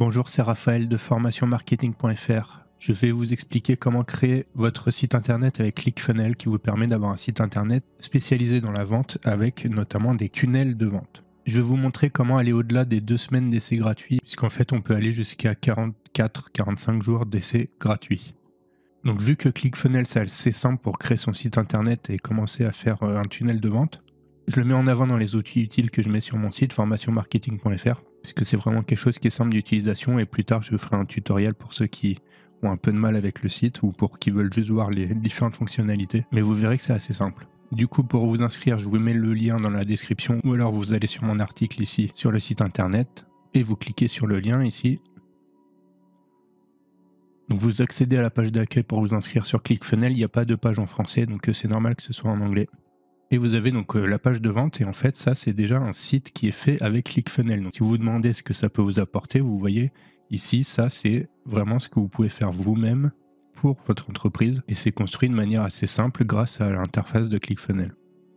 Bonjour, c'est Raphaël de formationmarketing.fr. Je vais vous expliquer comment créer votre site internet avec ClickFunnels qui vous permet d'avoir un site internet spécialisé dans la vente avec notamment des tunnels de vente. Je vais vous montrer comment aller au-delà des 2 semaines d'essai gratuit, puisqu'en fait on peut aller jusqu'à 44-45 jours d'essai gratuit. Donc vu que ClickFunnels c'est assez simple pour créer son site internet et commencer à faire un tunnel de vente, je le mets en avant dans les outils utiles que je mets sur mon site formationmarketing.fr, puisque c'est vraiment quelque chose qui est simple d'utilisation, et plus tard je ferai un tutoriel pour ceux qui ont un peu de mal avec le site ou pour qui veulent juste voir les différentes fonctionnalités, mais vous verrez que c'est assez simple. Du coup, pour vous inscrire, je vous mets le lien dans la description, ou alors vous allez sur mon article ici sur le site internet et vous cliquez sur le lien ici. Donc vous accédez à la page d'accueil pour vous inscrire sur ClickFunnels. Il n'y a pas de page en français, donc c'est normal que ce soit en anglais. Et vous avez donc la page de vente, et en fait ça c'est déjà un site qui est fait avec ClickFunnels. Donc si vous vous demandez ce que ça peut vous apporter, vous voyez ici, ça c'est vraiment ce que vous pouvez faire vous-même pour votre entreprise, et c'est construit de manière assez simple grâce à l'interface de ClickFunnels.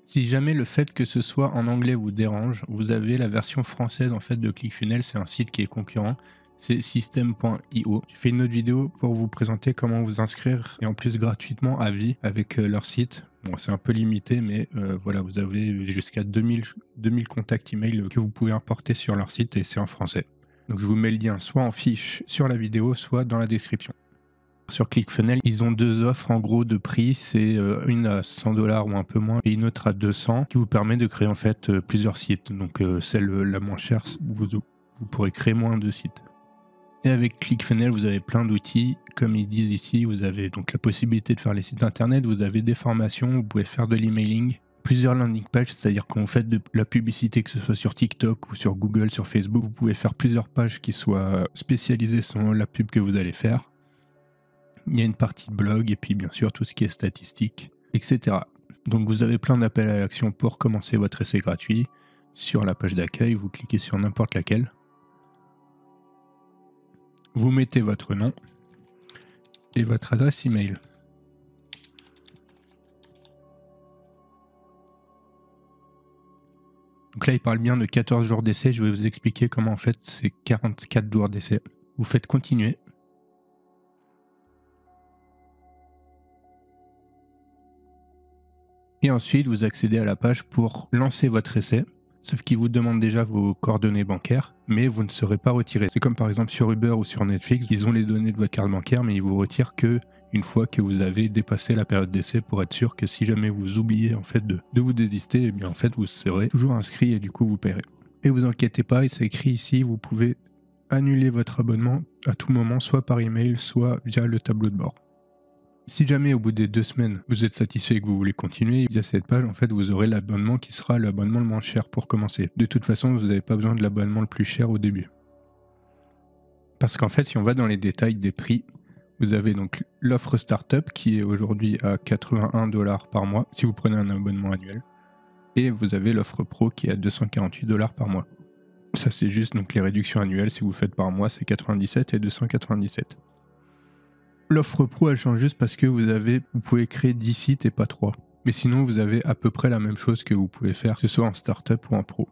Si jamais le fait que ce soit en anglais vous dérange, vous avez la version française en fait de ClickFunnels, c'est un site qui est concurrent, c'est system.io. J'ai fait une autre vidéo pour vous présenter comment vous inscrire, et en plus gratuitement à vie avec leur site. Bon, c'est un peu limité, mais voilà, vous avez jusqu'à 2000 contacts email que vous pouvez importer sur leur site, et c'est en français. Donc je vous mets le lien soit en fiche sur la vidéo, soit dans la description. Sur ClickFunnels, ils ont 2 offres en gros de prix, c'est une à 100 $ ou un peu moins et une autre à 200, qui vous permet de créer en fait plusieurs sites. Donc celle la moins chère, vous pourrez créer moins de sites. Et avec ClickFunnels, vous avez plein d'outils, comme ils disent ici, vous avez donc la possibilité de faire les sites internet, vous avez des formations, vous pouvez faire de l'emailing, plusieurs landing pages, c'est-à-dire quand vous faites de la publicité, que ce soit sur TikTok ou sur Google, sur Facebook, vous pouvez faire plusieurs pages qui soient spécialisées selon la pub que vous allez faire. Il y a une partie de blog et puis bien sûr tout ce qui est statistique, etc. Donc vous avez plein d'appels à l'action pour commencer votre essai gratuit. Sur la page d'accueil, vous cliquez sur n'importe laquelle. Vous mettez votre nom et votre adresse email. Donc là, il parle bien de 14 jours d'essai. Je vais vous expliquer comment en fait c'est 44 jours d'essai. Vous faites continuer. Et ensuite, vous accédez à la page pour lancer votre essai. Sauf qu'il vous demande déjà vos coordonnées bancaires, mais vous ne serez pas retiré. C'est comme par exemple sur Uber ou sur Netflix, ils ont les données de votre carte bancaire, mais ils vous retirent que une fois que vous avez dépassé la période d'essai, pour être sûr que si jamais vous oubliez en fait de vous désister, eh bien en fait vous serez toujours inscrit et du coup vous paierez. Et vous inquiétez pas, c'est écrit ici, vous pouvez annuler votre abonnement à tout moment, soit par email, soit via le tableau de bord. Si jamais au bout des 2 semaines vous êtes satisfait et que vous voulez continuer, via cette page en fait vous aurez l'abonnement qui sera l'abonnement le moins cher pour commencer. De toute façon vous n'avez pas besoin de l'abonnement le plus cher au début. Parce qu'en fait si on va dans les détails des prix, vous avez donc l'offre startup qui est aujourd'hui à 81 $ par mois si vous prenez un abonnement annuel. Et vous avez l'offre pro qui est à 248 $ par mois. Ça c'est juste donc les réductions annuelles, si vous faites par mois c'est 97 et 297. L'offre pro elle change juste parce que vous pouvez créer 10 sites et pas 3. Mais sinon vous avez à peu près la même chose que vous pouvez faire, que ce soit en startup ou en pro.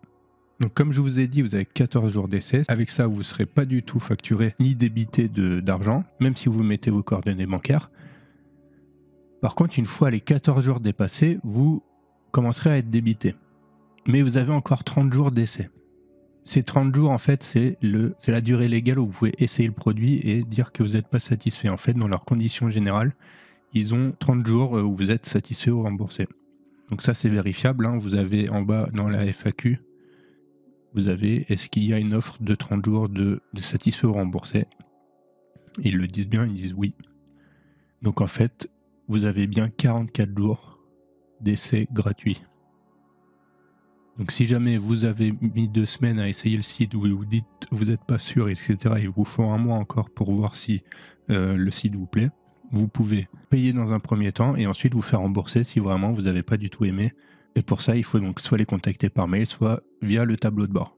Donc comme je vous ai dit, vous avez 14 jours d'essai. Avec ça, vous ne serez pas du tout facturé ni débité d'argent, même si vous mettez vos coordonnées bancaires. Par contre, une fois les 14 jours dépassés, vous commencerez à être débité. Mais vous avez encore 30 jours d'essai. Ces 30 jours, en fait, c'est la durée légale où vous pouvez essayer le produit et dire que vous n'êtes pas satisfait. En fait, dans leurs conditions générales, ils ont 30 jours où vous êtes satisfait ou remboursé. Donc ça, c'est vérifiable. Vous avez en bas, dans la FAQ, vous avez est-ce qu'il y a une offre de 30 jours de satisfait ou remboursé. Ils le disent bien, ils disent oui. Donc en fait, vous avez bien 44 jours d'essai gratuit. Donc si jamais vous avez mis 2 semaines à essayer le site où vous dites vous n'êtes pas sûr, etc., il vous faut 1 mois encore pour voir si le site vous plaît, vous pouvez payer dans un premier temps et ensuite vous faire rembourser si vraiment vous n'avez pas du tout aimé. Et pour ça, il faut donc soit les contacter par mail, soit via le tableau de bord.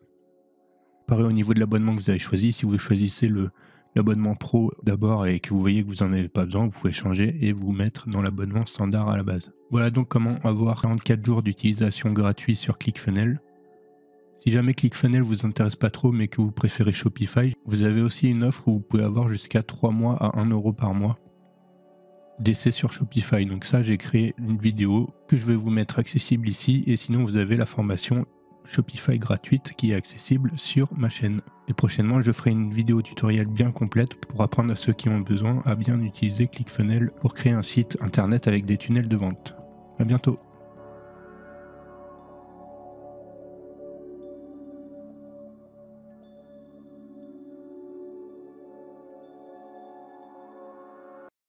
Pareil au niveau de l'abonnement que vous avez choisi, si vous choisissez l'abonnement pro d'abord et que vous voyez que vous n'en avez pas besoin, vous pouvez changer et vous mettre dans l'abonnement standard à la base. Voilà donc comment avoir 44 jours d'utilisation gratuit sur ClickFunnels. Si jamais ClickFunnels vous intéresse pas trop mais que vous préférez Shopify, vous avez aussi une offre où vous pouvez avoir jusqu'à 3 mois à 1 € par mois d'essai sur Shopify. Donc ça, j'ai créé une vidéo que je vais vous mettre accessible ici, et sinon vous avez la formation Shopify gratuite qui est accessible sur ma chaîne. Et prochainement, je ferai une vidéo tutoriel bien complète pour apprendre à ceux qui ont besoin à bien utiliser ClickFunnels pour créer un site internet avec des tunnels de vente. À bientôt.